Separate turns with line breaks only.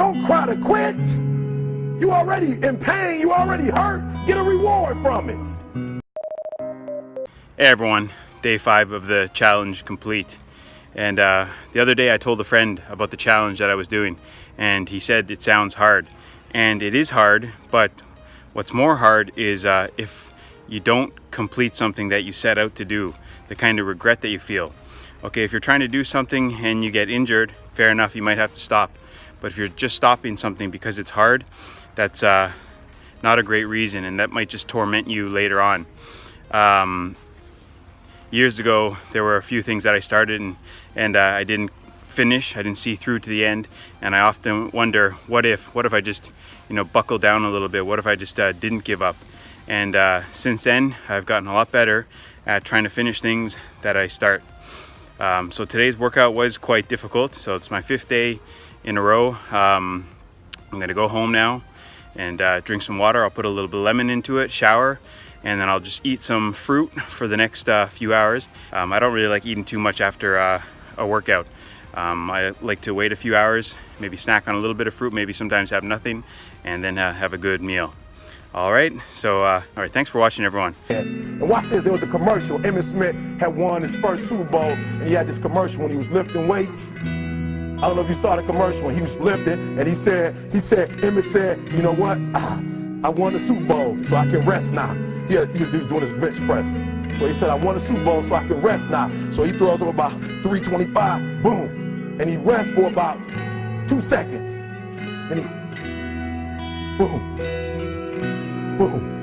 Don't cry to quit. You already in pain, you already hurt. Get a reward from it.
Hey everyone, day 5 of the challenge complete. And the other day I told a friend about the challenge that I was doing, and he said it sounds hard. And it is hard, but what's more hard is if you don't complete something that you set out to do, the kind of regret that you feel. Okay, if you're trying to do something and you get injured, fair enough, you might have to stop. But if you're just stopping something because it's hard, that's not a great reason, and that might just torment you later on. Years ago, there were a few things that I started and I didn't finish. I didn't see through to the end, and I often wonder, what if I just, buckled down a little bit? What if I just didn't give up? And since then, I've gotten a lot better at trying to finish things that I start. So today's workout was quite difficult. So it's my 5th day in a row. I'm gonna go home now and drink some water. I'll put a little bit of lemon into it, shower, and then I'll just eat some fruit for the next few hours. I don't really like eating too much after a workout. I like to wait a few hours, maybe snack on a little bit of fruit, maybe sometimes have nothing, and then have a good meal. All right, so all right, thanks for watching, everyone.
And watch this, there was a commercial. Emmitt Smith had won his first Super Bowl, and he had this commercial when he was lifting weights. I don't know if you saw the commercial when he was lifting, and Emmitt said, you know what? I won the Super Bowl, so I can rest now. He was doing his bench press. So he said, I won the Super Bowl, so I can rest now. So he throws up about 325, boom. And he rests for about 2 seconds. And he, boom, boom.